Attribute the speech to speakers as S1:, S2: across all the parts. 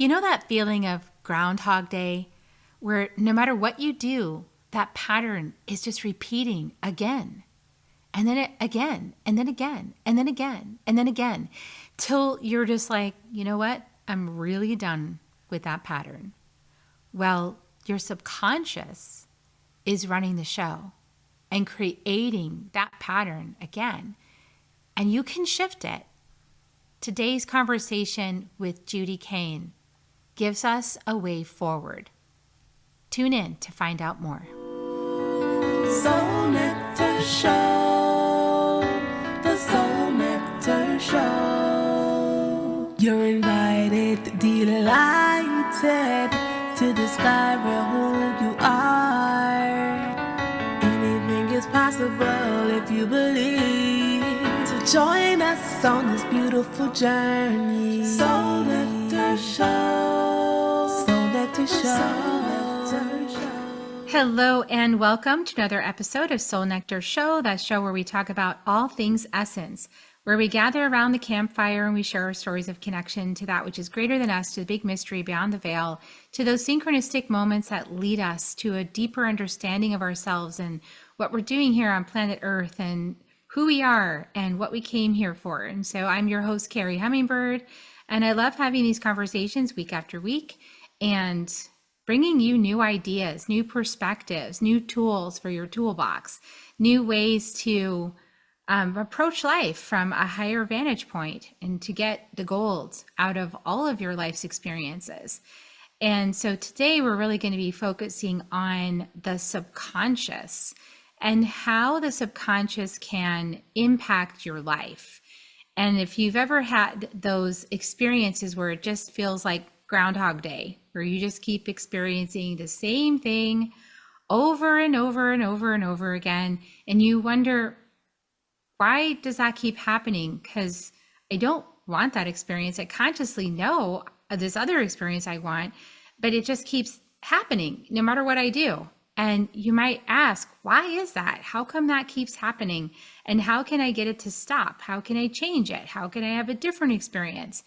S1: You know that feeling of Groundhog Day where no matter what you do, that pattern is just repeating again and then again and then again and then again and then again till you're just like, you know what? I'm really done with that pattern. Well, your subconscious is running the show and creating that pattern again, and you can shift it. Today's conversation with Judy Kane gives us a way forward. Tune in to find out more.
S2: Soul Nectar Show, the Soul Nectar Show. You're invited, delighted to discover who you are. Anything is possible if you believe. So join us on this beautiful journey. Soul Nectar Show, Soul Nectar Show.
S1: Hello and welcome to another episode of Soul Nectar Show, that show where we talk about all things essence, where we gather around the campfire and we share our stories of connection to that which is greater than us, to the big mystery beyond the veil, to those synchronistic moments that lead us to a deeper understanding of ourselves and what we're doing here on planet Earth and who we are and what we came here for. And so I'm your host, Kerri Hummingbird, and I love having these conversations week after week and bringing you new ideas, new perspectives, new tools for your toolbox, new ways to approach life from a higher vantage point and to get the gold out of all of your life's experiences. And so today we're really going to be focusing on the subconscious and how the subconscious can impact your life. And if you've ever had those experiences where it just feels like Groundhog Day, where you just keep experiencing the same thing over and over and over and over again, and you wonder, why does that keep happening? Because I don't want that experience. I consciously know this other experience I want, but it just keeps happening no matter what I do. And you might ask, why is that? How come that keeps happening? And how can I get it to stop? How can I change it? How can I have a different experience?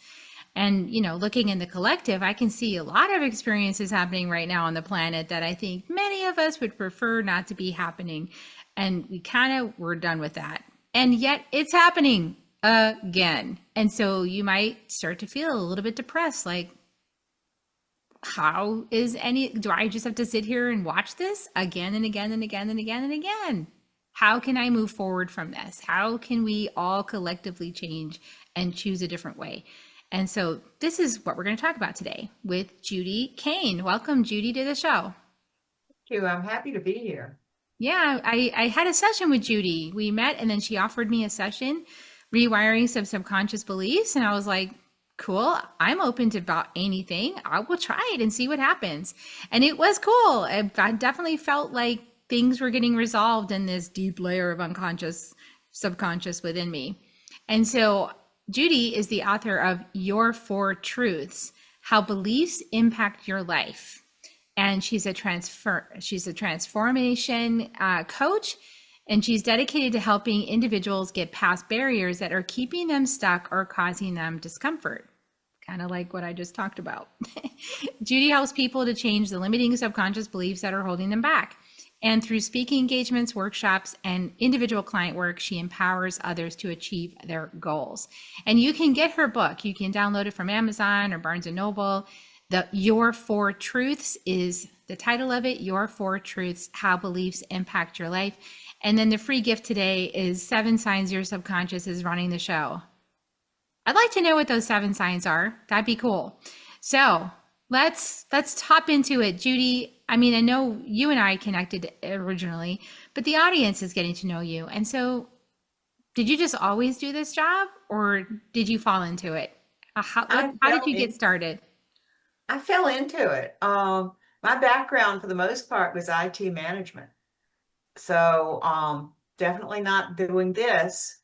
S1: And, you know, looking in the collective, I can see a lot of experiences happening right now on the planet that I think many of us would prefer not to be happening. And we're done with that. And yet it's happening again. And so you might start to feel a little bit depressed, like, do I just have to sit here and watch this again and again and again and again and again? How can I move forward from this? How can we all collectively change and choose a different way? And so this is what we're going to talk about today with Judy Kane. Welcome, Judy, to the show.
S3: Thank you. I'm happy to be here.
S1: Yeah, I had a session with Judy. We met and then she offered me a session, rewiring some subconscious beliefs. And I was like, cool, I'm open to about anything. I will try it and see what happens. And it was cool. I definitely felt like things were getting resolved in this deep layer of unconscious, subconscious within me. And so Judy is the author of Your Four Truths: How Beliefs Impact Your Life. And she's a transformation coach, and she's dedicated to helping individuals get past barriers that are keeping them stuck or causing them discomfort. Kind of like what I just talked about. Judy helps people to change the limiting subconscious beliefs that are holding them back. And through speaking engagements, workshops, and individual client work, she empowers others to achieve their goals. And you can get her book. You can download it from Amazon or Barnes & Noble. Your Four Truths is the title of it. Your Four Truths: How Beliefs Impact Your Life. And then the free gift today is 7 signs your subconscious is running the show. I'd like to know what those 7 signs are. That'd be cool. So let's hop into it. Judy, I mean, I know you and I connected originally, but the audience is getting to know you. And so did you just always do this job, or did you fall into it? How did you get started?
S3: I fell into it. My background for the most part was IT management. So definitely not doing this.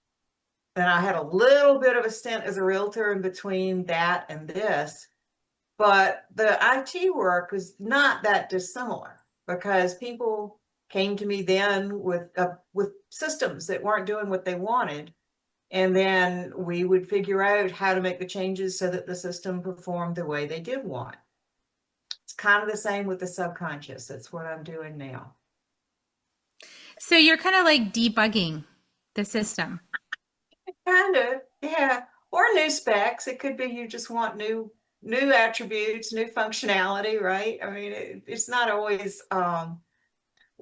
S3: And I had a little bit of a stint as a realtor in between that and this. But the IT work was not that dissimilar, because people came to me then with systems that weren't doing what they wanted. And then we would figure out how to make the changes so that the system performed the way they did want. It's kind of the same with the subconscious. That's what I'm doing now.
S1: So you're kind of like debugging the system.
S3: Kind of, yeah. Or new specs. It could be you just want new attributes, new functionality, right? I mean, it's not always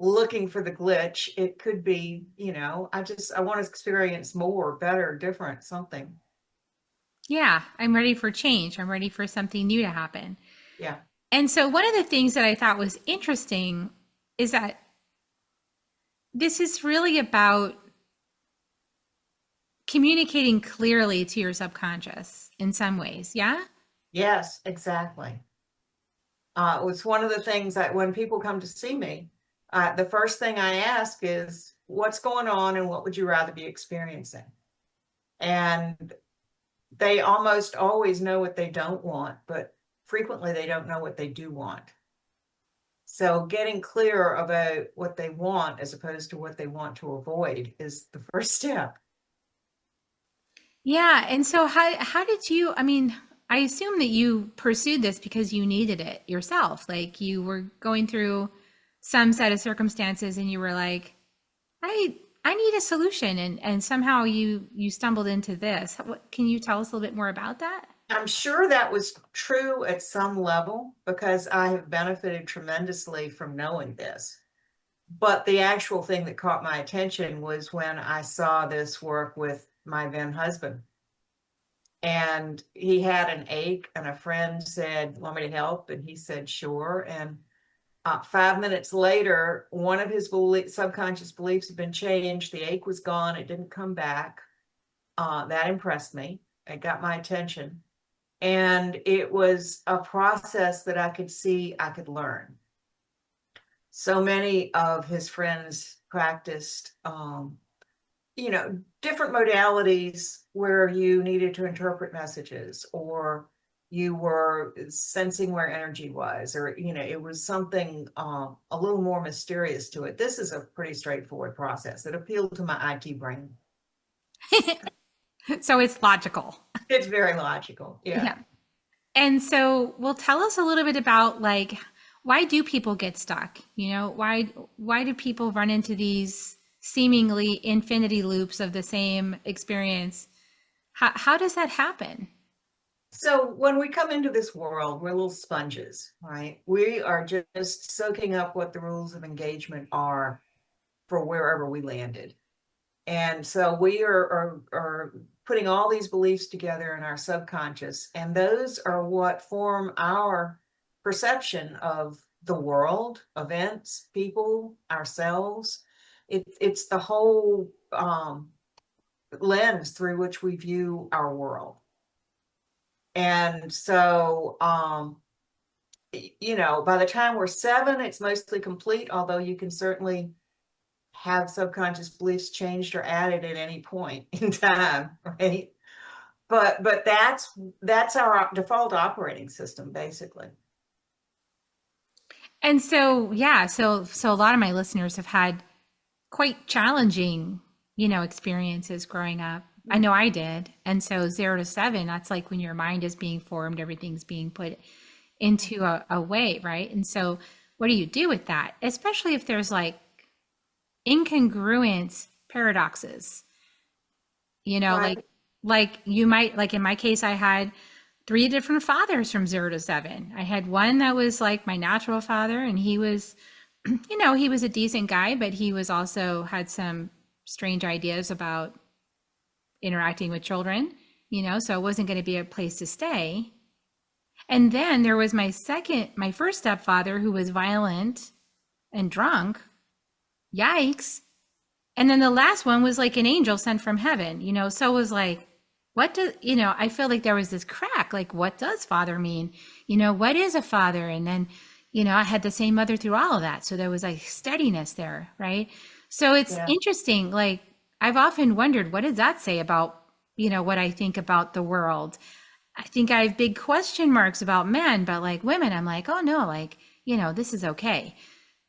S3: looking for the glitch. It could be, I want to experience more, better, different, something.
S1: Yeah, I'm ready for change. I'm ready for something new to happen.
S3: Yeah.
S1: And so one of the things that I thought was interesting is that this is really about communicating clearly to your subconscious in some ways. Yeah.
S3: Yes, exactly. It's one of the things that when people come to see me, the first thing I ask is, what's going on and what would you rather be experiencing? And they almost always know what they don't want, but frequently they don't know what they do want. So getting clear about what they want as opposed to what they want to avoid is the first step.
S1: Yeah. And so how did you, I mean, I assume that you pursued this because you needed it yourself. Like you were going through some set of circumstances and you were like, I need a solution, and somehow you stumbled into this. Can you tell us a little bit more about that?
S3: I'm sure that was true at some level because I have benefited tremendously from knowing this. But the actual thing that caught my attention was when I saw this work with my then husband. And he had an ache, and a friend said, "Want me to help?" And he said, "Sure." And 5 minutes later, one of his subconscious beliefs had been changed. The ache was gone. It didn't come back. That impressed me. It got my attention. And it was a process that I could see I could learn. So many of his friends practiced, different modalities where you needed to interpret messages, or you were sensing where energy was, or, it was something a little more mysterious to it. This is a pretty straightforward process that appealed to my IT brain.
S1: So it's logical.
S3: It's very logical. Yeah.
S1: Yeah. And so, well, tell us a little bit about like, why do people get stuck? Why do people run into these seemingly infinity loops of the same experience? How does that happen?
S3: So when we come into this world, we're little sponges, right? We are just soaking up what the rules of engagement are for wherever we landed. And so we are putting all these beliefs together in our subconscious, and those are what form our perception of the world, events, people, ourselves. It's the whole lens through which we view our world. And so, by the time we're 7, it's mostly complete, although you can certainly have subconscious beliefs changed or added at any point in time, right? But that's our default operating system, basically.
S1: And so, yeah, so a lot of my listeners have had quite challenging, experiences growing up. I know I did. And so 0 to 7, that's like when your mind is being formed, everything's being put into a way, right? And so what do you do with that? Especially if there's like incongruent paradoxes,
S3: Right.
S1: like you might, like in my case, I had 3 different fathers from 0 to 7. I had one that was like my natural father, and he was, he was a decent guy, but he was also had some strange ideas about interacting with children, so it wasn't going to be a place to stay. And then there was my first stepfather, who was violent and drunk. Yikes. And then the last one was like an angel sent from heaven, so it was like, what do, I feel like there was this crack, like, what does father mean? What is a father? And then, I had the same mother through all of that. So there was like steadiness there, right? So it's interesting. Like, I've often wondered, what does that say about, what I think about the world? I think I have big question marks about men, but like women, I'm like, oh no, like, this is okay.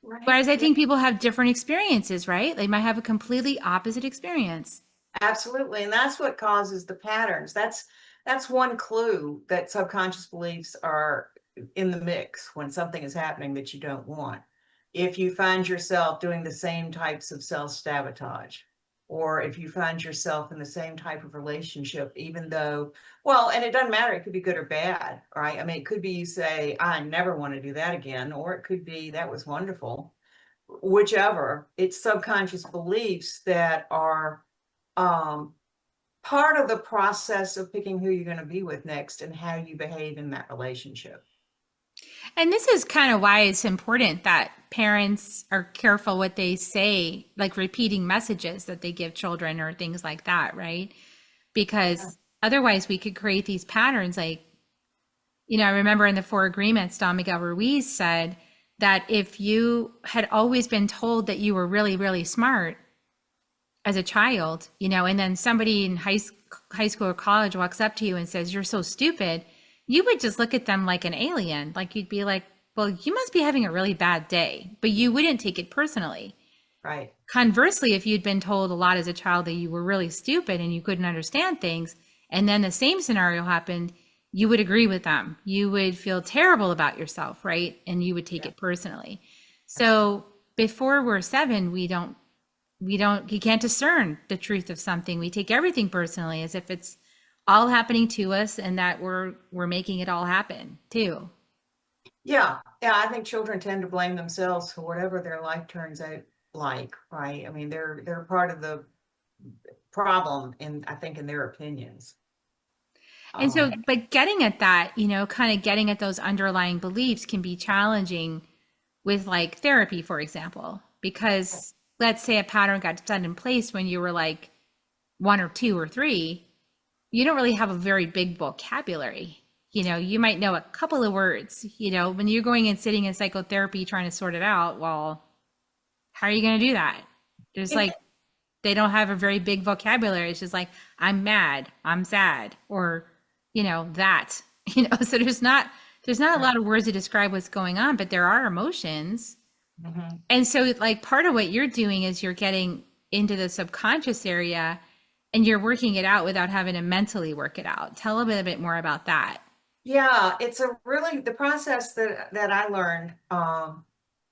S3: Right.
S1: Whereas I think people have different experiences, right? They might have a completely opposite experience.
S3: Absolutely. And that's what causes the patterns. That's one clue that subconscious beliefs are in the mix when something is happening that you don't want. If you find yourself doing the same types of self-sabotage, or if you find yourself in the same type of relationship, even though, well, and it doesn't matter, it could be good or bad, right? I mean, it could be you say, I never want to do that again, or it could be that was wonderful. Whichever, it's subconscious beliefs that are um, part of the process of picking who you're going to be with next and how you behave in that relationship.
S1: And this is kind of why it's important that parents are careful what they say, like repeating messages that they give children or things like that, right? Because otherwise we could create these patterns. Like, I remember in the Four Agreements, Don Miguel Ruiz said that if you had always been told that you were really, really smart as a child, and then somebody in high school or college walks up to you and says, you're so stupid, you would just look at them like an alien. Like you'd be like, well, you must be having a really bad day, but you wouldn't take it personally.
S3: Right.
S1: Conversely, if you'd been told a lot as a child that you were really stupid and you couldn't understand things, and then the same scenario happened, you would agree with them. You would feel terrible about yourself, right? And you would take it personally. So before we're 7, you can't discern the truth of something. We take everything personally as if it's all happening to us and that we're making it all happen too.
S3: Yeah. Yeah. I think children tend to blame themselves for whatever their life turns out like, right? I mean, they're part of the problem I think in their opinions.
S1: And so,
S3: Um,
S1: but getting at that, kind of getting at those underlying beliefs can be challenging with like therapy, for example, because let's say a pattern got set in place when you were like 1 or 2 or 3, you don't really have a very big vocabulary. You might know a couple of words, when you're going and sitting in psychotherapy trying to sort it out. Well, how are you going to do that? There's like, they don't have a very big vocabulary. It's just like, I'm mad, I'm sad, or, that, so there's not a lot of words to describe what's going on, but there are emotions.
S3: mhm.
S1: And so like part of what you're doing is you're getting into the subconscious area and you're working it out without having to mentally work it out. Tell a bit more about that.
S3: Yeah, it's the process that I learned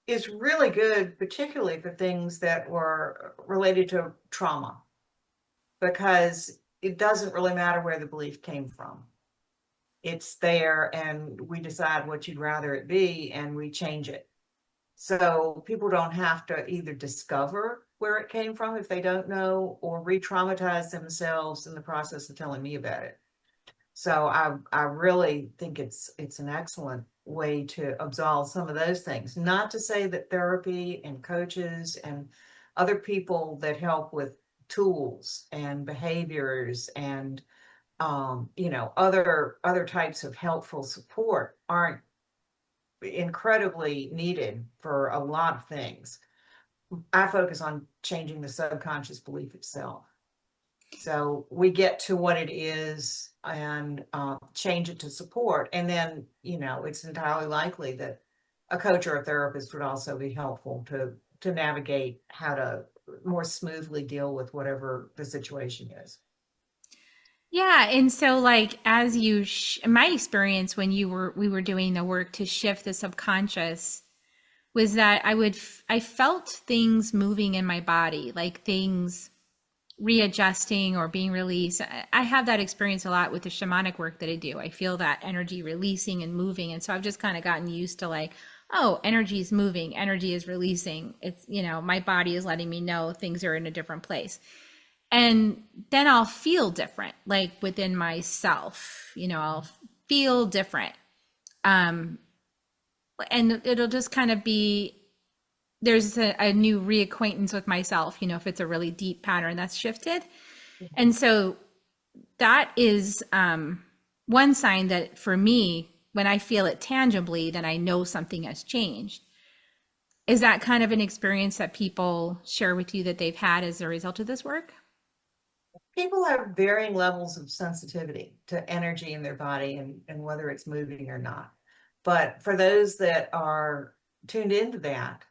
S3: is really good, particularly for things that were related to trauma, because it doesn't really matter where the belief came from. It's there, and we decide what you'd rather it be, and we change it. So people don't have to either discover where it came from if they don't know, or re-traumatize themselves in the process of telling me about it. So I really think it's an excellent way to absolve some of those things. Not to say that therapy and coaches and other people that help with tools and behaviors and other types of helpful support aren't incredibly needed for a lot of things. I focus on changing the subconscious belief itself. So we get to what it is and change it to support. And then, it's entirely likely that a coach or a therapist would also be helpful to navigate how to more smoothly deal with whatever the situation is.
S1: Yeah, and so like as my experience when we were doing the work to shift the subconscious was that I felt things moving in my body, like things readjusting or being released. I have that experience a lot with the shamanic work that I do. I feel that energy releasing and moving. And so I've just kind of gotten used to like, oh, energy is moving, energy is releasing. It's, my body is letting me know things are in a different place. And then I'll feel different, like within myself, I'll feel different. Um, and it'll just kind of be there's a new reacquaintance with myself, if it's a really deep pattern that's shifted. And so that is one sign that for me, when I feel it tangibly, then I know something has changed. Is that kind of an experience that people share with you that they've had as a result of this work?
S3: People have varying levels of sensitivity to energy in their body and whether it's moving or not. But for those that are tuned into that,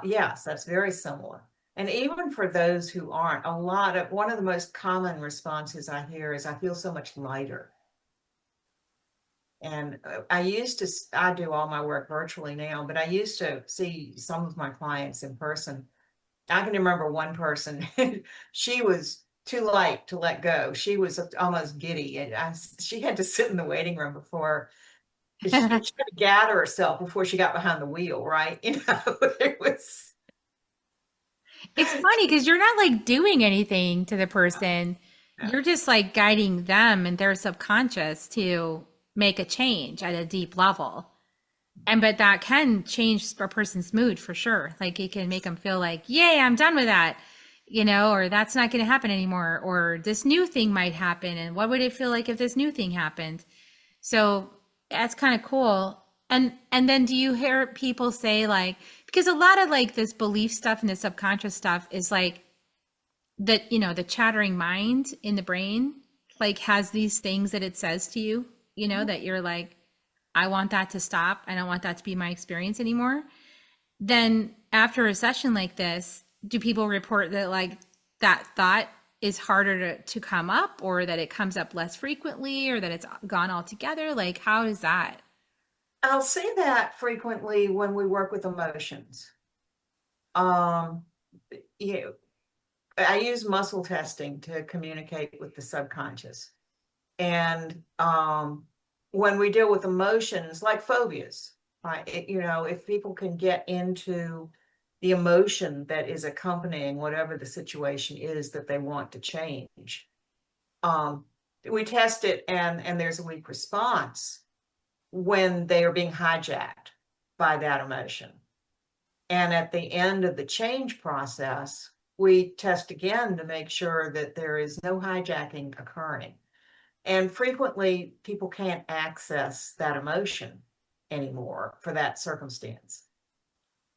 S3: yes, that's very similar. And even for those who aren't, one of the most common responses I hear is, I feel so much lighter. And I do all my work virtually now, but I used to see some of my clients in person. I can remember one person, she was too light to let go. She was almost giddy, and she had to sit in the waiting room before she had to gather herself before she got behind the wheel, right? It was.
S1: It's funny because you're not like doing anything to the person.
S3: Yeah.
S1: You're just like guiding them and their subconscious to make a change at a deep level. And but that can change a person's mood for sure. Like it can make them feel like, yay, I'm done with that, or that's not going to happen anymore, or this new thing might happen. And what would it feel like if this new thing happened? So that's kind of cool. And then do you hear people say like, because a lot of like this belief stuff and the subconscious stuff is like that, the chattering mind in the brain like has these things that it says to you, that you're like, I want that to stop. I don't want that to be my experience anymore. Then after a session like this, do people report that like that thought is harder to come up, or that it comes up less frequently, or that it's gone altogether? Like, how is that?
S3: I'll see that frequently when we work with emotions. Um, you know, I use muscle testing to communicate with the subconscious. And when we deal with emotions like phobias, right? If people can get into the emotion that is accompanying whatever the situation is that they want to change, we test it, and there's a weak response when they are being hijacked by that emotion. And at the end of the change process, we test again to make sure that there is no hijacking occurring. And frequently, people can't access that emotion anymore for that circumstance.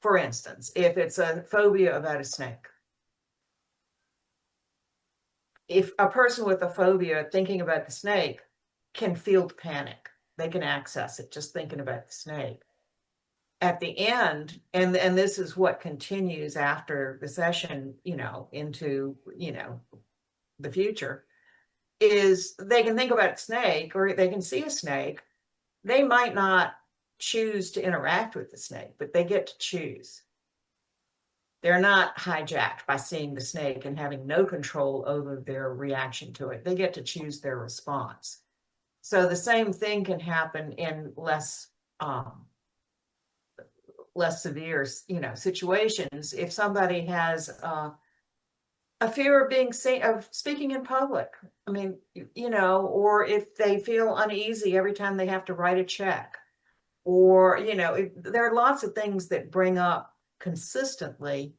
S3: For instance, if it's a phobia about a snake, if a person with a phobia thinking about the snake can feel the panic, they can access it just thinking about the snake. At the end, and this is what continues after the session, into, the future, is they can think about a snake, or they can see a snake. They might not choose to interact with the snake, but they get to choose. They're not hijacked by seeing the snake and having no control over their reaction to it. They get to choose their response. So the same thing can happen in less severe, situations. If somebody has a fear of being seen, of speaking in public, I mean, or if they feel uneasy every time they have to write a check, or, there are lots of things that bring up consistently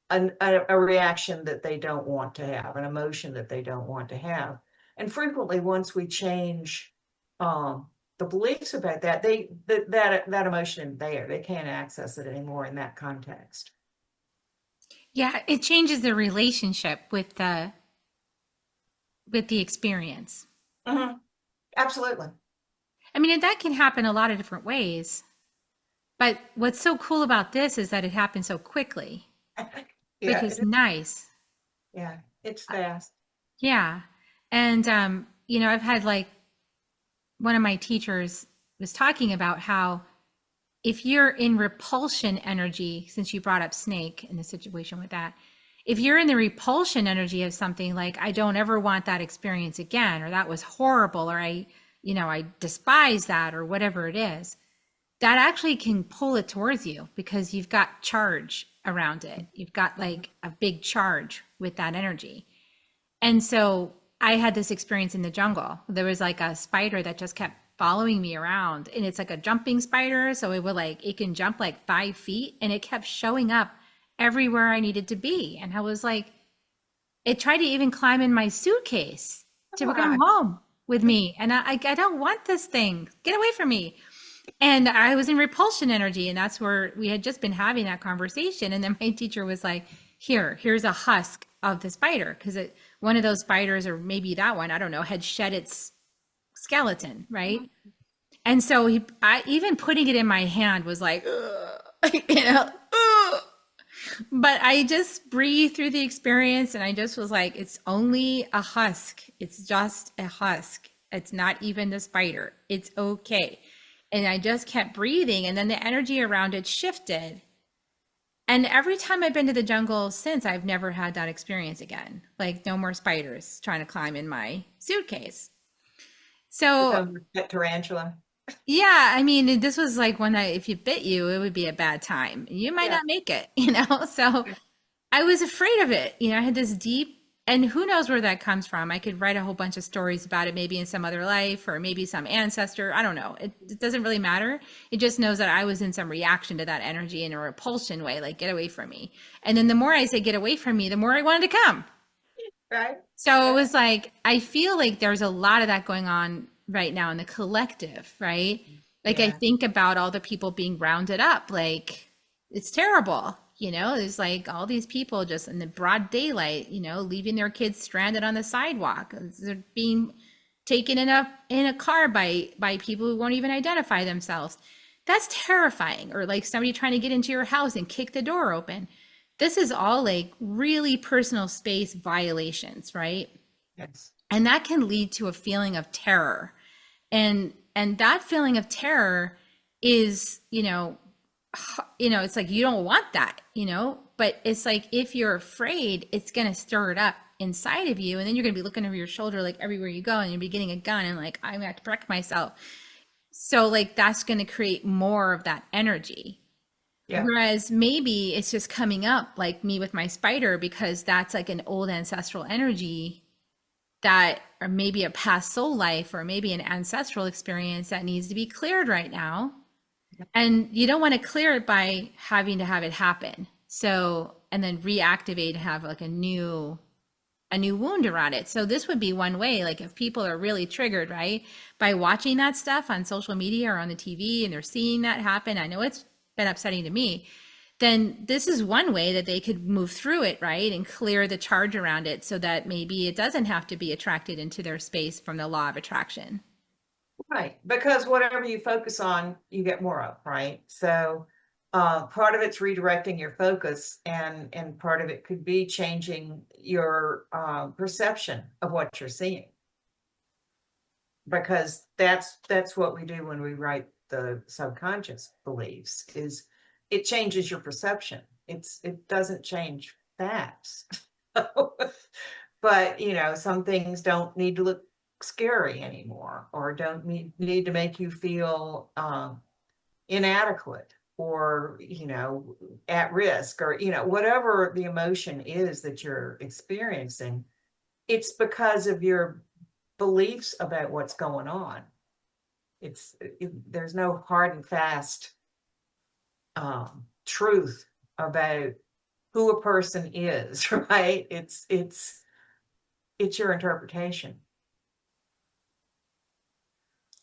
S3: a reaction that they don't want to have, an emotion that they don't want to have. And frequently, once we change the beliefs about that, that emotion there, they can't access it anymore in that context.
S1: Yeah, it changes the relationship with the experience.
S3: Mm-hmm. Absolutely.
S1: I mean, and that can happen a lot of different ways. But what's so cool about this is that it happens so quickly,
S3: Yeah,
S1: which is nice.
S3: yeah, it's fast.
S1: Yeah. And I've had like one of my teachers was talking about how if you're in repulsion energy, since you brought up snake in the situation with that, if you're in the repulsion energy of something like, I don't ever want that experience again, or that was horrible, or I despise that, or whatever it is, that actually can pull it towards you because you've got charge around it. You've got like a big charge with that energy. And so I had this experience in the jungle. There was like a spider that just kept following me around, and it's like a jumping spider. So it can jump like 5 feet, and it kept showing up everywhere I needed to be. And I was like, it tried to even climb in my suitcase to come home with me. And I don't want this thing. Get away from me. And I was in repulsion energy. And that's where we had just been having that conversation. And then my teacher was like, here's a husk of the spider. Because one of those spiders, or maybe that one, I don't know, had shed its skeleton, right? And so even putting it in my hand was like, ugh, ugh. But I just breathed through the experience and I just was like, it's only a husk. It's just a husk. It's not even the spider. It's okay. And I just kept breathing. And then the energy around it shifted. And every time I've been to the jungle since, I've never had that experience again. Like, no more spiders trying to climb in my suitcase. So,
S3: That tarantula.
S1: yeah, I mean, this was like one that if you bit you, it would be a bad time. You might
S3: Yeah.
S1: not make it, you know? So, I was afraid of it. You know, I had this deep, and who knows where that comes from. I could write a whole bunch of stories about it, maybe in some other life or maybe some ancestor. I don't know. It doesn't really matter. It just knows that I was in some reaction to that energy in a repulsion way, like get away from me. And then the more I say get away from me, the more I wanted to come.
S3: Right.
S1: So it
S3: Yeah.
S1: was like, I feel like there's a lot of that going on right now in the collective, right? Like I
S3: Yeah.
S1: think about all the people being rounded up, like it's terrible. You know, there's like all these people just in the broad daylight, you know, leaving their kids stranded on the sidewalk. They're being taken in a car by people who won't even identify themselves. That's terrifying. Or like somebody trying to get into your house and kick the door open. This is all like really personal space violations, right?
S3: Yes.
S1: And that can lead to a feeling of terror. And that feeling of terror is, it's like you don't want that, but it's like if you're afraid, it's going to stir it up inside of you, and then you're going to be looking over your shoulder like everywhere you go, and you'll be getting a gun and like I'm going to have to protect myself. So like that's going to create more of that energy.
S3: Yeah.
S1: Whereas maybe it's just coming up like me with my spider because that's like an old ancestral energy that, or maybe a past soul life, or maybe an ancestral experience that needs to be cleared right now. And you don't want to clear it by having to have it happen. So, and then reactivate, have like a new wound around it. So this would be one way, like if people are really triggered, right, by watching that stuff on social media or on the TV and they're seeing that happen. I know it's been upsetting to me. Then this is one way that they could move through it, right, and clear the charge around it so that maybe it doesn't have to be attracted into their space from the law of attraction.
S3: Right. Because whatever you focus on, you get more of, right? So part of it's redirecting your focus, and part of it could be changing your perception of what you're seeing. Because that's what we do when we write the subconscious beliefs, is it changes your perception. It doesn't change facts. But some things don't need to look scary anymore, or don't need to make you feel inadequate, or at risk, or whatever the emotion is that you're experiencing. It's because of your beliefs about what's going on. There's no hard and fast truth about who a person is, right? It's your interpretation.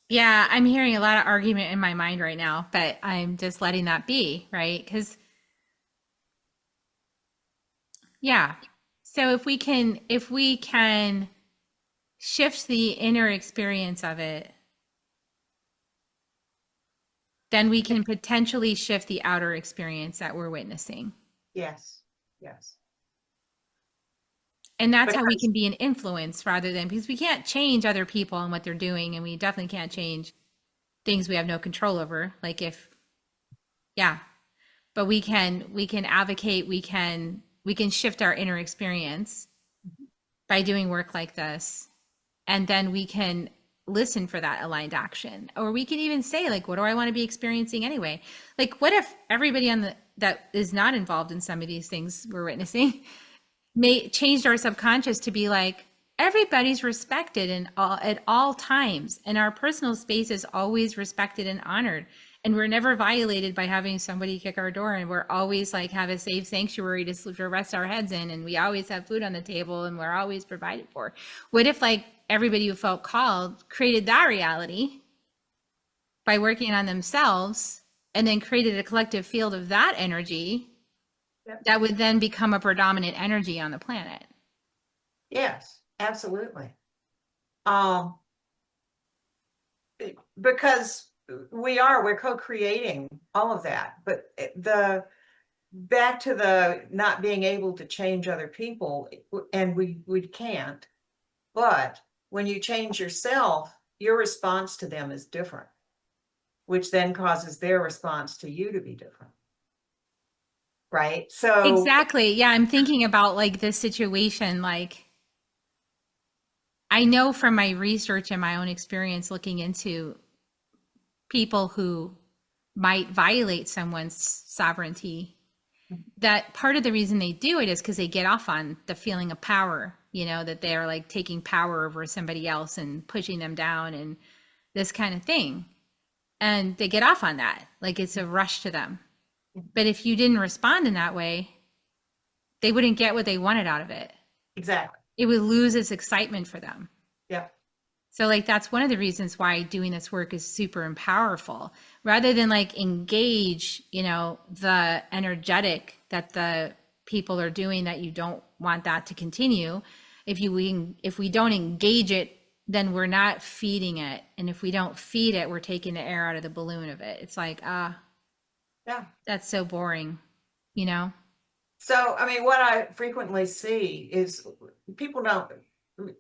S1: Yeah, I'm hearing a lot of argument in my mind right now, but I'm just letting that be, right? Because, yeah. So if we can shift the inner experience of it, then we can potentially shift the outer experience that we're witnessing.
S3: Yes, yes.
S1: And that's how we
S3: Because
S1: can be an influence rather than, because we can't change other people and what they're doing, and we definitely can't change things we have no control over. Like if, yeah, but we can advocate, we can shift our inner experience by doing work like this, and then we can listen for that aligned action, or we can even say like, what do I want to be experiencing anyway? Like what if everybody on the that is not involved in some of these things we're witnessing may changed our subconscious to be like, everybody's respected at all times, and our personal space is always respected and honored, and we're never violated by having somebody kick our door, and we're always like have a safe sanctuary to sleep, to rest our heads in, and we always have food on the table, and we're always provided for. What if like everybody who felt called created that reality by working on themselves, and then created a collective field of that energy
S3: Yep.
S1: that would then become a predominant energy on the planet?
S3: yes, absolutely. Um, because we're co-creating all of that, but back to the not being able to change other people, and we can't, but when you change yourself, your response to them is different, which then causes their response to you to be different. Right? So
S1: Exactly. Yeah, I'm thinking about like this situation. Like, I know from my research and my own experience looking into people who might violate someone's sovereignty, that part of the reason they do it is because they get off on the feeling of power, that they're like taking power over somebody else and pushing them down and this kind of thing. And they get off on that. Like it's a rush to them. But if you didn't respond in that way, they wouldn't get what they wanted out of it.
S3: exactly.
S1: It would lose its excitement for them.
S3: Yeah.
S1: So like that's one of the reasons why doing this work is super powerful. Rather than like engage, the energetic that the people are doing that you don't want that to continue. If we don't engage it, then we're not feeding it. And if we don't feed it, we're taking the air out of the balloon of it. It's like,
S3: Yeah.
S1: that's so boring, you know?
S3: So, I mean, what I frequently see is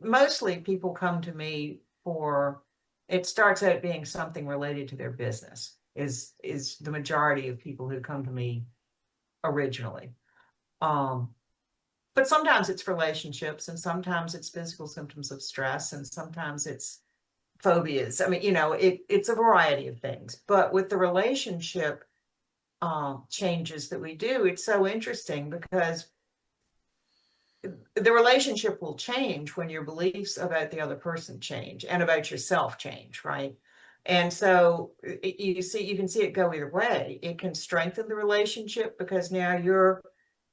S3: mostly people come to me for, it starts out being something related to their business, is the majority of people who come to me originally. But sometimes it's relationships, and sometimes it's physical symptoms of stress, and sometimes it's phobias. I mean, it's a variety of things. But with the relationship changes that we do, it's so interesting because the relationship will change when your beliefs about the other person change and about yourself change, right? And so you can see it go either way. It can strengthen the relationship because now you're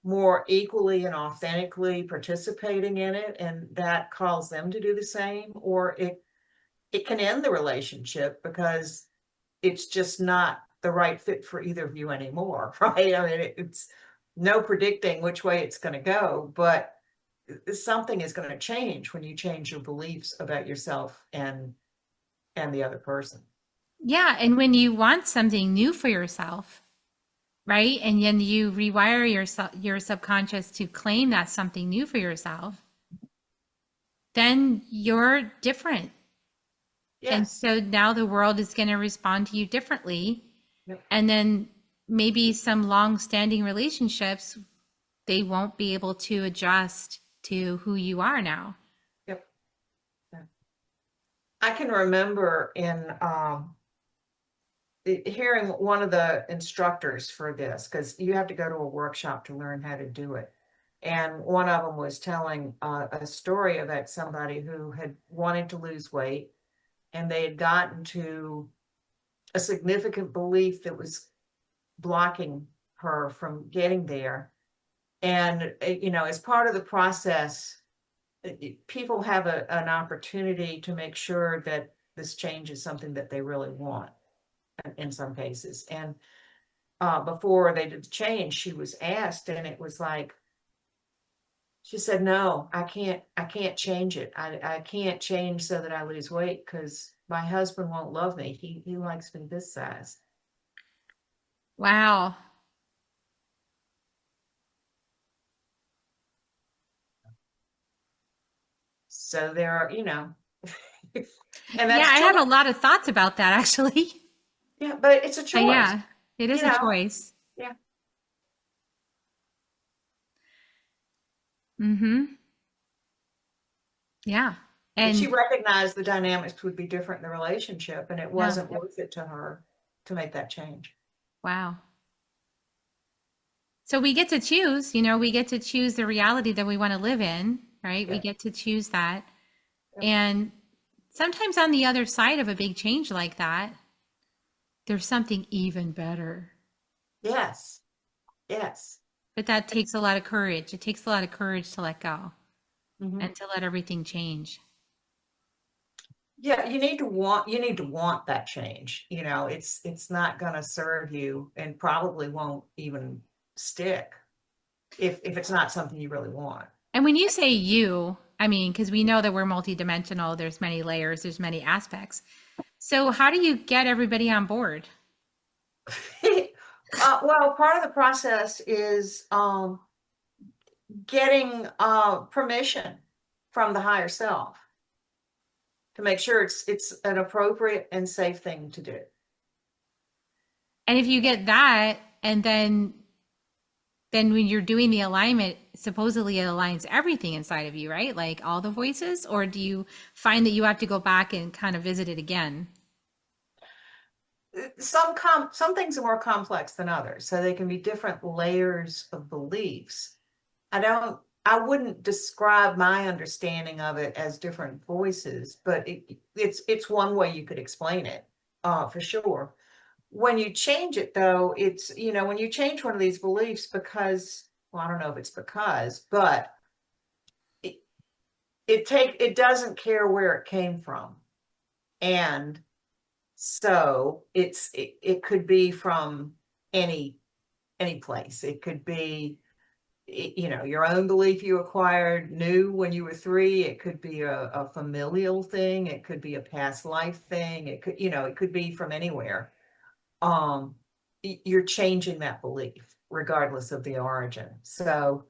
S3: more equally and authentically participating in it, and that calls them to do the same. Or it can end the relationship because it's just not the right fit for either of you anymore, right? I mean, it's no predicting which way it's going to go, but something is going to change when you change your beliefs about yourself and the other person.
S1: Yeah. And when you want something new for yourself, right? And then you rewire your subconscious to claim that's something new for yourself, then you're different. And
S3: Yes.
S1: so now the world is going to respond to you differently.
S3: Yep.
S1: And then maybe some long-standing relationships, they won't be able to adjust to who you are now.
S3: Yep. I can remember hearing one of the instructors for this, because you have to go to a workshop to learn how to do it. And one of them was telling a story about somebody who had wanted to lose weight, and they had gotten to a significant belief that was blocking her from getting there. And, as part of the process, people have an opportunity to make sure that this change is something that they really want in some cases. And before they did the change, she was asked, and it was like, she said, no, I can't change it. I can't change so that I lose weight because my husband won't love me. He likes me this size.
S1: Wow.
S3: So there are, and
S1: Yeah,
S3: that's
S1: I have
S3: children.
S1: a lot of thoughts about that actually.
S3: Yeah, but it's a choice,
S1: Yeah, it is
S3: you
S1: a
S3: know.
S1: choice.
S3: Yeah.
S1: Mm-hmm. Yeah.
S3: But she
S1: And
S3: recognized the dynamics would be different in the relationship, and it
S1: yeah,
S3: wasn't worth it to her to make that change.
S1: wow. So we get to choose, we get to choose the reality that we want to live in, right? We
S3: Yeah.
S1: get to choose that.
S3: Yep.
S1: And sometimes on the other side of a big change like that, there's something even better.
S3: Yes. Yes.
S1: But that takes a lot of courage. It takes a lot of courage to let go
S3: Mhm.
S1: and to let everything change.
S3: Yeah, you need to want that change. It's not going to serve you, and probably won't even stick if it's not something you really want.
S1: And when you say you, I mean, because we know that we're multidimensional, there's many layers, there's many aspects. So how do you get everybody on board?
S3: Well, part of the process is getting permission from the higher self to make sure it's an appropriate and safe thing to do.
S1: And if you get that, and then when you're doing the alignment, supposedly it aligns everything inside of you, right? Like all the voices, or do you find that you have to go back and kind of visit it again?
S3: Some things are more complex than others, so they can be different layers of beliefs. I wouldn't describe my understanding of it as different voices, but it's one way you could explain it, for sure. When you change it though, it's, when you change one of these beliefs because, well, I don't know if it's because, but it doesn't care where it came from. And so it could be from any place. It could be, your own belief you acquired new when you were 3. It could be a familial thing. It could be a past life thing. It could be from anywhere. You're changing that belief regardless of the origin. So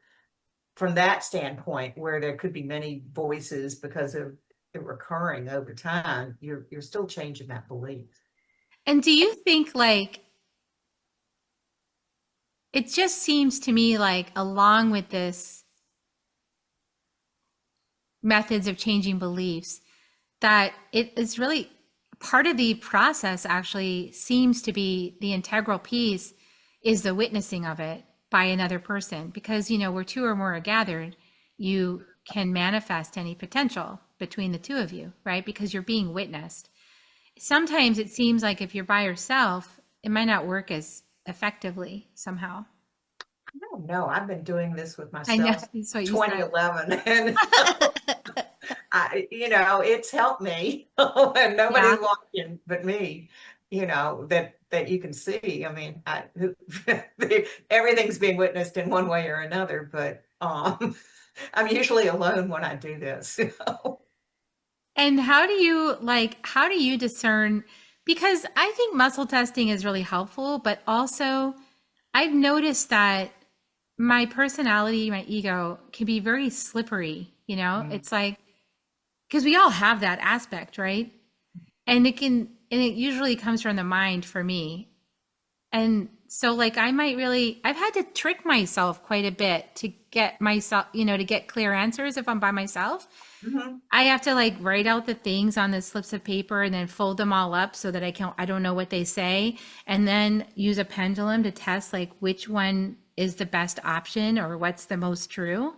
S3: from that standpoint, where there could be many voices because of it recurring over time, you're still changing that belief.
S1: And do you think like it just seems to me like along with this methods of changing beliefs that it is really part of the process actually seems to be the integral piece is the witnessing of it by another person, because where 2 or more are gathered, you can manifest any potential between the 2 of you, right? Because you're being witnessed. Sometimes it seems like if you're by yourself, it might not work as effectively somehow.
S3: I don't know. I've been doing this with
S1: I know
S3: myself
S1: that's what you
S3: 2011, and it's helped me, and nobody's
S1: Yeah,
S3: watching but me. That you can see. I mean, everything's being witnessed in one way or another, but I'm usually alone when I do this.
S1: and how do you discern, because I think muscle testing is really helpful, but also I've noticed that my personality, my ego can be very slippery, It's like, because we all have that aspect, right? And it usually comes from the mind for me. And so like I've had to trick myself quite a bit to get myself, to get clear answers if I'm by myself.
S3: Mhm.
S1: I have to like write out the things on the slips of paper and then fold them all up so that I don't know what they say, and then use a pendulum to test like which one is the best option or what's the most true.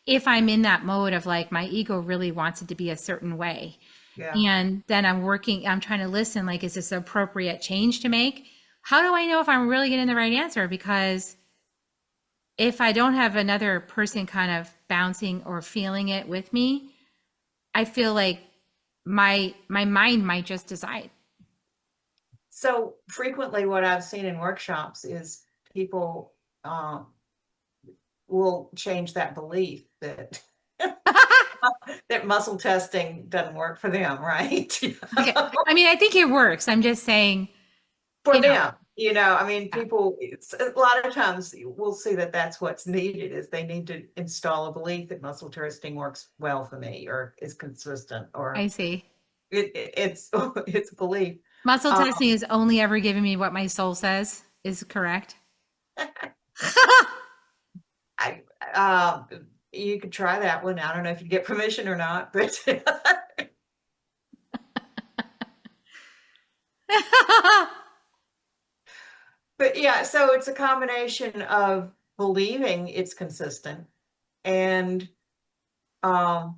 S1: If I'm in that mode of like my ego really wants it to be a certain way.
S3: Yeah.
S1: And then I'm trying to listen, like, is this an appropriate change to make? How do I know if I'm really getting the right answer? Because if I don't have another person kind of bouncing or feeling it with me, I feel like my mind might just decide.
S3: So frequently what I've seen in workshops is people will change that belief that that muscle testing doesn't work for them, right?
S1: Okay. I mean, I think it works. I'm just saying,
S3: For
S1: you know,
S3: them, I mean, people, a lot of times we'll see that that's what's needed, is they need to install a belief that muscle testing works well for me or is consistent,
S1: I
S3: or
S1: see.
S3: it's it's a belief.
S1: Muscle
S3: Um,
S1: testing is only ever giving me what my soul says is correct.
S3: I you could try that one. I don't know if you get permission or not, but but yeah, so it's a combination of believing it's consistent and um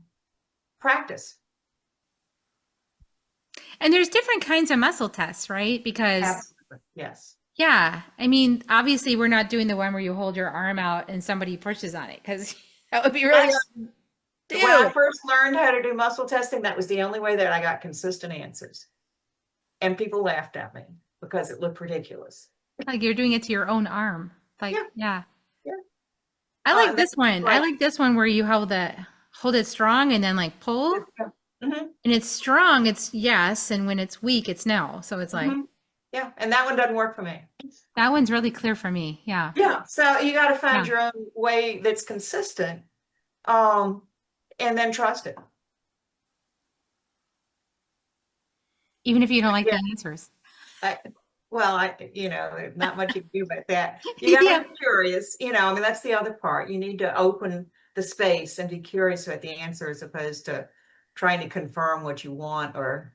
S3: practice.
S1: And there's different kinds of muscle tests, right? Because
S3: Absolutely. Yes.
S1: yeah, I mean, obviously we're not doing the one where you hold your arm out and somebody pushes on it, because that would be really
S3: That's
S1: hard to
S3: when I
S1: do.
S3: first learned how to do muscle testing, that was the only way that I got consistent answers. And people laughed at me because it looked ridiculous.
S1: Like you're doing it to your own arm. Like,
S3: Yeah,
S1: yeah.
S3: yeah.
S1: I like
S3: And then
S1: this one. I
S3: like,
S1: like this one where you hold it strong and then like pull.
S3: mhm,
S1: And it's strong, it's yes, and when it's weak, it's no. So it's like,
S3: mhm. Yeah. And that one doesn't work for me.
S1: That one's really clear for me. Yeah.
S3: Yeah. So you got to find
S1: Yeah.
S3: your own way that's consistent, um, and then trust it.
S1: Even if you don't like
S3: Yeah.
S1: the answers.
S3: I, well, not much you can do about that. You got to
S1: Yeah.
S3: be curious. I mean, that's the other part. You need to open the space and be curious about the answer as opposed to trying to confirm what you want or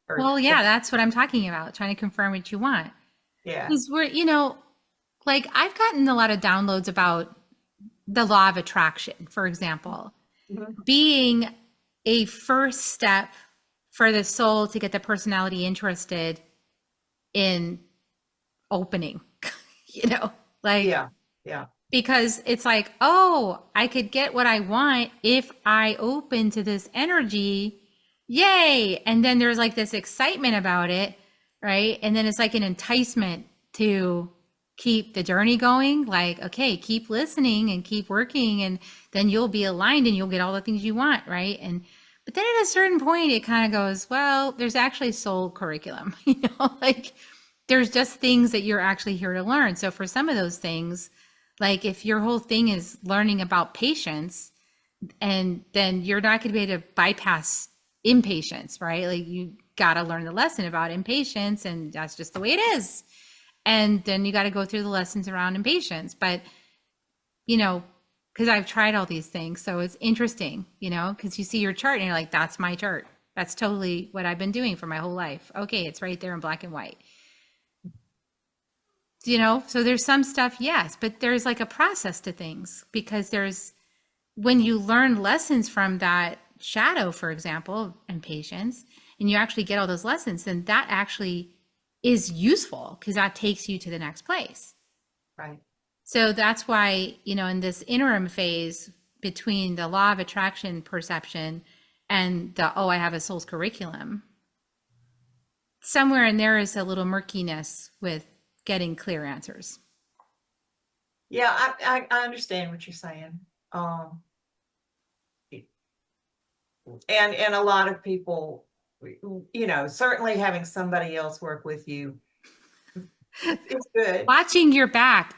S1: Well, yeah, that's what I'm talking about, trying to confirm what you want.
S3: yeah.
S1: Because like I've gotten a lot of downloads about the law of attraction, for example,
S3: Mhm.
S1: being a first step for the soul to get the personality interested in opening, you know, like
S3: Yeah. Yeah.
S1: because it's like, oh, I could get what I want if I open to this energy. Yay. And then there's like this excitement about it, right? And then it's like an enticement to keep the journey going. Like, okay, keep listening and keep working, and then you'll be aligned and you'll get all the things you want, right? And but then at a certain point, it kind of goes, well, there's actually soul curriculum, like there's just things that you're actually here to learn. So for some of those things, like if your whole thing is learning about patience, and then you're not going to be able to bypass impatience, right? Like you got to learn the lesson about impatience, and that's just the way it is. And then you got to go through the lessons around impatience. But, you know, because I've tried all these things. So it's interesting, because you see your chart and you're like, that's my chart. That's totally what I've been doing for my whole life. Okay, it's right there in black and white. So there's some stuff, yes, but there's like a process to things, because when you learn lessons from that shadow, for example, and patience, and you actually get all those lessons, then that actually is useful because that takes you to the next place.
S3: Right.
S1: So that's why, in this interim phase between the law of attraction perception and I have a soul's curriculum, somewhere in there is a little murkiness with getting clear answers.
S3: Yeah. I understand what you're saying. Um, and a lot of people, certainly having somebody else work with you is good.
S1: Watching your back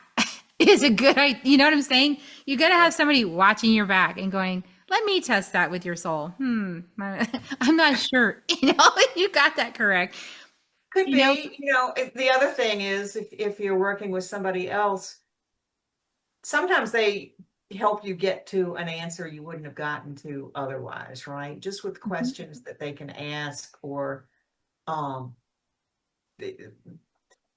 S1: is a good idea. You know what I'm saying? You got to have somebody watching your back and going, let me test that with your soul. I'm not sure. You got that correct.
S3: Could
S1: You know,
S3: be, the other thing is if you're working with somebody else, sometimes they help you get to an answer you wouldn't have gotten to otherwise, right? Just with questions that they can ask, or um the,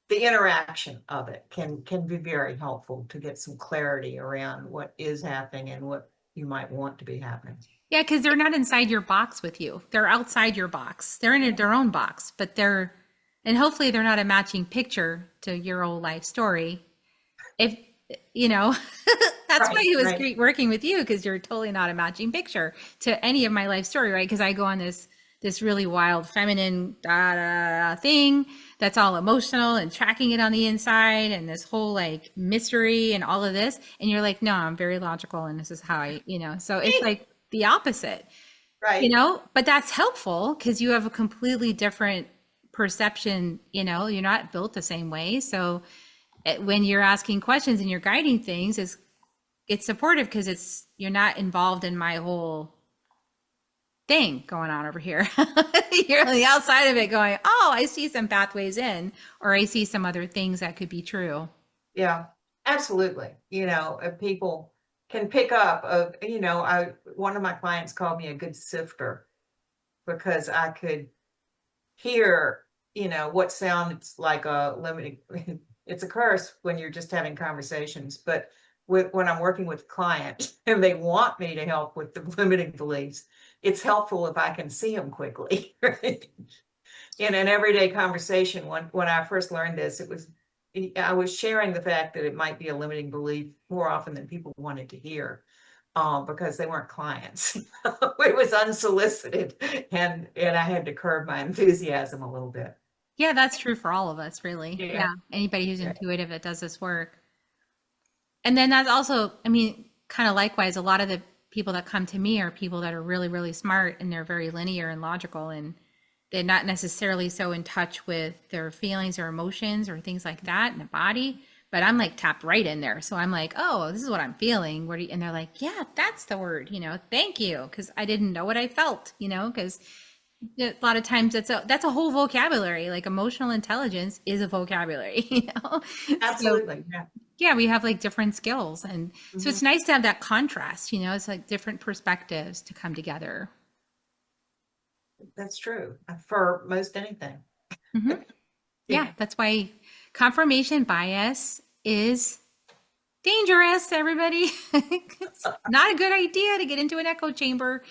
S3: the interaction of it can be very helpful to get some clarity around what is happening and what you might want to be happening.
S1: yeah, because they're not inside your box with you. They're outside your box. They're in their own box, and hopefully they're not a matching picture to your old life story. If, that's why
S3: Right,
S1: it was
S3: right.
S1: great working with you, because you're totally not a matching picture to any of my life story, right? Because I go on this really wild feminine thing that's all emotional and tracking it on the inside, and this whole like mystery and all of this, and you're like, no, I'm very logical, and this is how so it's like the opposite,
S3: Right.
S1: but that's helpful because you have a completely different perception. You're not built the same way. So when you're asking questions and you're guiding things, it's supportive because you're not involved in my whole thing going on over here. You're on the outside of it going, oh, I see some pathways in, or I see some other things that could be true.
S3: Yeah, absolutely. If people can pick up one of my clients called me a good sifter because I could hear, what sounds like a limiting, it's a curse when you're just having conversations, but when I'm working with clients and they want me to help with the limiting beliefs, it's helpful if I can see them quickly. Right? In an everyday conversation, when I first learned this, I was sharing the fact that it might be a limiting belief more often than people wanted to hear, because they weren't clients. It was unsolicited, and I had to curb my enthusiasm a little bit.
S1: Yeah, that's true for all of us, really.
S3: Yeah.
S1: Yeah. Anybody who's
S3: Yeah.
S1: intuitive that does this work. And then that's also, kind of likewise, a lot of the people that come to me are people that are really, really smart, and they're very linear and logical. And they're not necessarily so in touch with their feelings or emotions or things like that in the body. But I'm like tapped right in there. So I'm like, oh, this is what I'm feeling. What do you, and they're like, yeah, that's the word, thank you. Cause I didn't know what I felt, cause a lot of times that's a whole vocabulary. Like emotional intelligence is a vocabulary, So
S3: Absolutely. Yeah.
S1: yeah, we have like different skills. And so
S3: Hmm.
S1: it's nice to have that contrast, it's like different perspectives to come together.
S3: That's true for most anything.
S1: Hmm.
S3: Yeah.
S1: Yeah, that's why confirmation bias is dangerous, everybody. It's not a good idea to get into an echo chamber.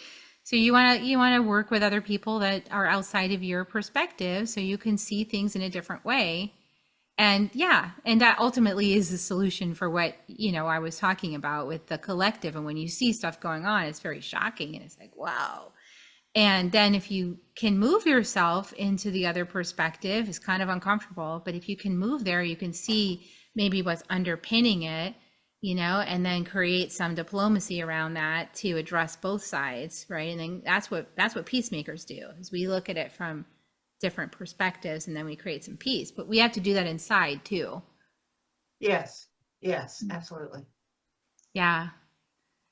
S1: So you want to work with other people that are outside of your perspective so you can see things in a different way. And yeah, and that ultimately is the solution for what, I was talking about with the collective. And when you see stuff going on, it's very shocking and it's like, wow. And then if you can move yourself into the other perspective, it's kind of uncomfortable, but if you can move there, you can see maybe what's underpinning it, and then create some diplomacy around that to address both sides, right? And then that's what peacemakers do, is we look at it from different perspectives and then we create some peace. But we have to do that inside too.
S3: Yes. Yes. Absolutely.
S1: Yeah.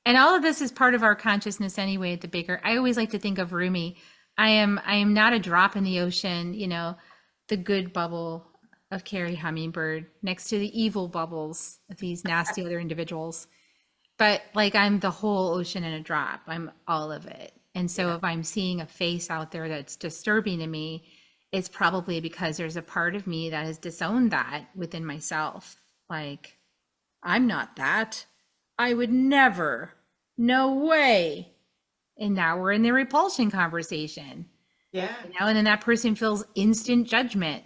S1: And all of this is part of our consciousness anyway, at the bigger. I always like to think of Rumi. I am not a drop in the ocean, the good bubble of Kerri Hummingbird next to the evil bubbles of these nasty other individuals. But like I'm the whole ocean in a drop. I'm all of it. And so
S3: Yeah.
S1: if I'm seeing a face out there that's disturbing to me, it's probably because there's a part of me that has disowned that within myself. Like, I'm not that. I would never. No way. And now we're in the repulsion conversation,
S3: Yeah.
S1: and then that person feels instant judgment,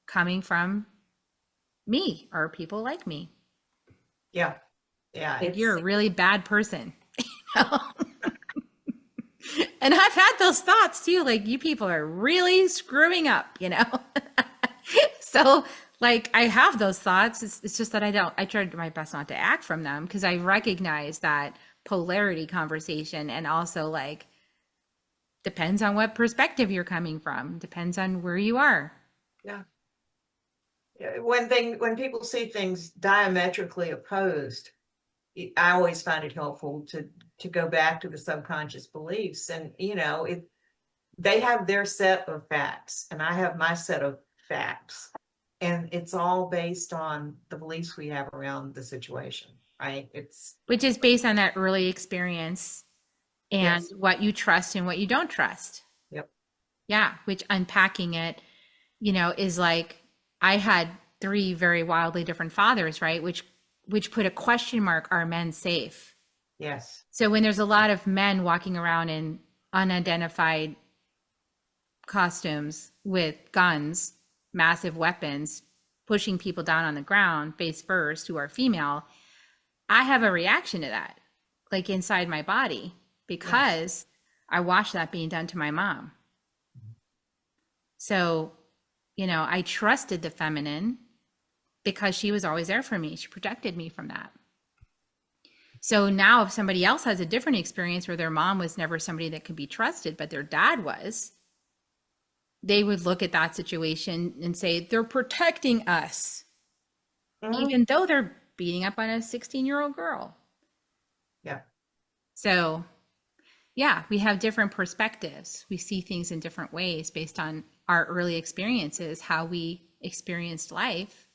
S1: coming from me or people like me.
S3: Yeah. Yeah.
S1: Like, you're a really bad person. And I've had those thoughts too. Like, you people are really screwing up. So, like, I have those thoughts. It's just that I tried my best not to act from them because I recognize that polarity conversation, and also like depends on what perspective you're coming from, depends on where you are.
S3: Yeah. Yeah. When people see things diametrically opposed, I always find it helpful to go back to the subconscious beliefs, and they have their set of facts and I have my set of facts, and it's all based on the beliefs we have around the situation, right? It's
S1: Which is based on that early experience and
S3: yes.
S1: what you trust and what you don't trust.
S3: Yep.
S1: Yeah, which unpacking it, is like I had three very wildly different fathers, right? Which put a question mark, are men safe?
S3: Yes.
S1: So when there's a lot of men walking around in unidentified costumes with guns, massive weapons, pushing people down on the ground face first who are female, I have a reaction to that, like inside my body, because I watched that being done to my mom. So, I trusted the feminine because she was always there for me. She protected me from that. So now if somebody else has a different experience where their mom was never somebody that could be trusted, but their dad was, they would look at that situation and say, they're protecting us,
S3: Mhm.
S1: even though they're beating up on a 16-year-old girl.
S3: Yeah.
S1: So yeah, we have different perspectives. We see things in different ways based on our early experiences. How we experienced life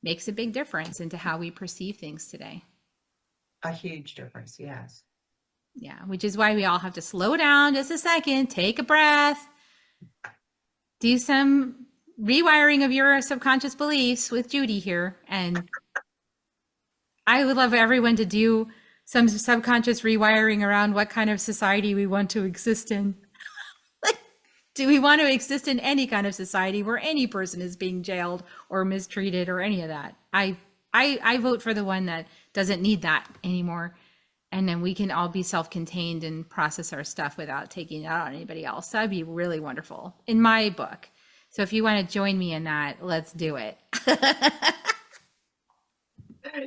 S1: makes a big difference into how we perceive things today.
S3: A huge difference. Yes.
S1: Yeah, which is why we all have to slow down just a second, take a breath, do some rewiring of your subconscious beliefs with Judy here. And I would love everyone to do some subconscious rewiring around what kind of society we want to exist in. Like, do we want to exist in any kind of society where any person is being jailed or mistreated or any of that? I vote for the one that doesn't need that anymore. And then we can all be self-contained and process our stuff without taking it out on anybody else. That'd be really wonderful in my book. So if you want to join me in that, let's do it.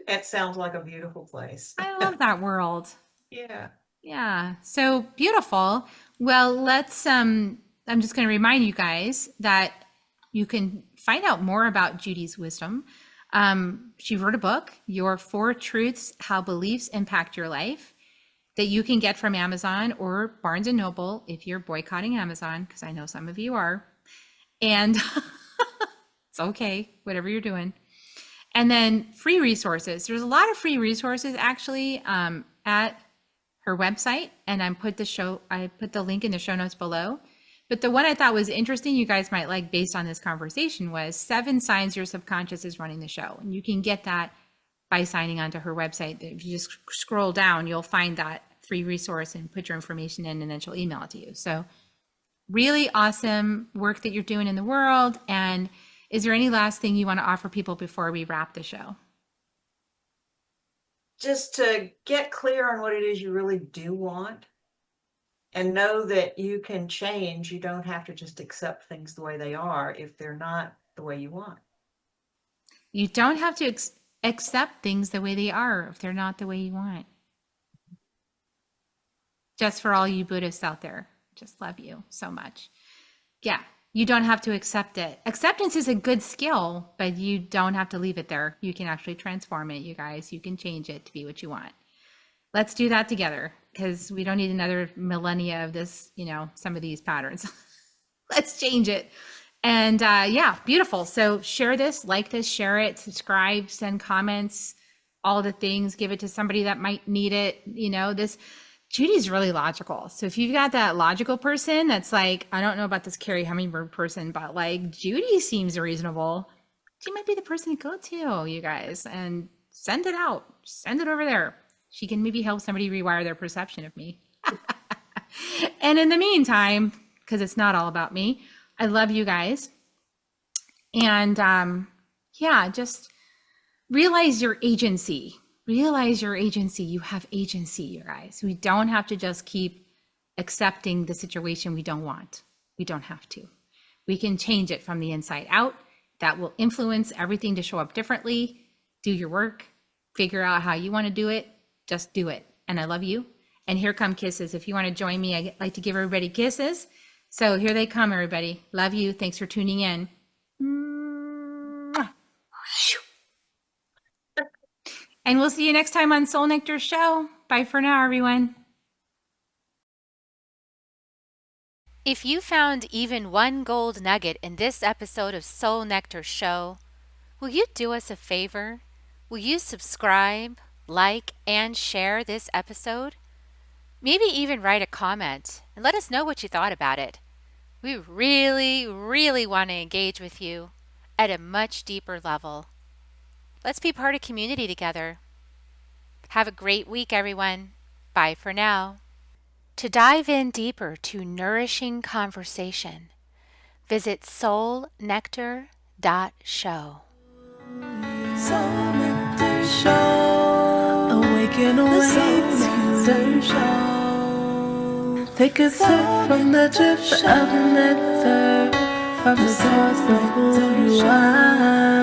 S3: It sounds like a beautiful place.
S1: I love that world.
S3: Yeah.
S1: Yeah. So beautiful. Well, let's I'm just going to remind you guys that you can find out more about Judy's wisdom. She wrote a book, Your 4 Truths, How Beliefs Impact Your Life, that you can get from Amazon or Barnes & Noble if you're boycotting Amazon, because I know some of you are. And it's okay, whatever you're doing. And then free resources. There's a lot of free resources actually at her website, and I put the link in the show notes below. But the one I thought was interesting, you guys might like based on this conversation, was 7 signs your subconscious is running the show. And you can get that by signing onto her website. If you just scroll down, you'll find that free resource and put your information in, and then she'll email it to you. So really awesome work that you're doing in the world. And is there any last thing you want to offer people before we wrap the show?
S3: Just to get clear on what it is you really do want, and know that you can change. You don't have to just accept things the way they are if they're not the way you want.
S1: You don't have to accept things the way they are if they're not the way you want. Just for all you Buddhists out there, just love you so much. Yeah, you don't have to accept it. Acceptance is a good skill, but you don't have to leave it there. You can actually transform it, you guys. You can change it to be what you want. Let's do that together, because we don't need another millennia of this, some of these patterns. Let's change it. And yeah, beautiful. So share this, like this, share it, subscribe, send comments, all the things, give it to somebody that might need it. Judy's really logical. So if you've got that logical person that's like, I don't know about this Kerri Hummingbird person, but like Judy seems reasonable, she might be the person to go to, you guys, and send it out. Send it over there. She can maybe help somebody rewire their perception of me. And in the meantime, because it's not all about me, I love you guys. And yeah, just realize your agency. Realize your agency. You have agency, you guys. We don't have to just keep accepting the situation we don't want. We don't have to. We can change it from the inside out. That will influence everything to show up differently. Do your work. Figure out how you want to do it. Just do it. And I love you. And here come kisses. If you want to join me, I like to give everybody kisses. So here they come, everybody. Love you. Thanks for tuning in. And we'll see you next time on Soul Nectar Show. Bye for now, everyone.
S4: If you found even one gold nugget in this episode of Soul Nectar Show, will you do us a favor? Will you subscribe, like, and share this episode? Maybe even write a comment and let us know what you thought about it. We really, really want to engage with you at a much deeper level. Let's be part of community together. Have a great week, everyone. Bye for now. To dive in deeper to nourishing conversation, visit soulnectar.show.
S2: Soul Nectar Show. Awaken, awake, Nectar Show. Take a sip from the drip of nectar, from the source of who you are.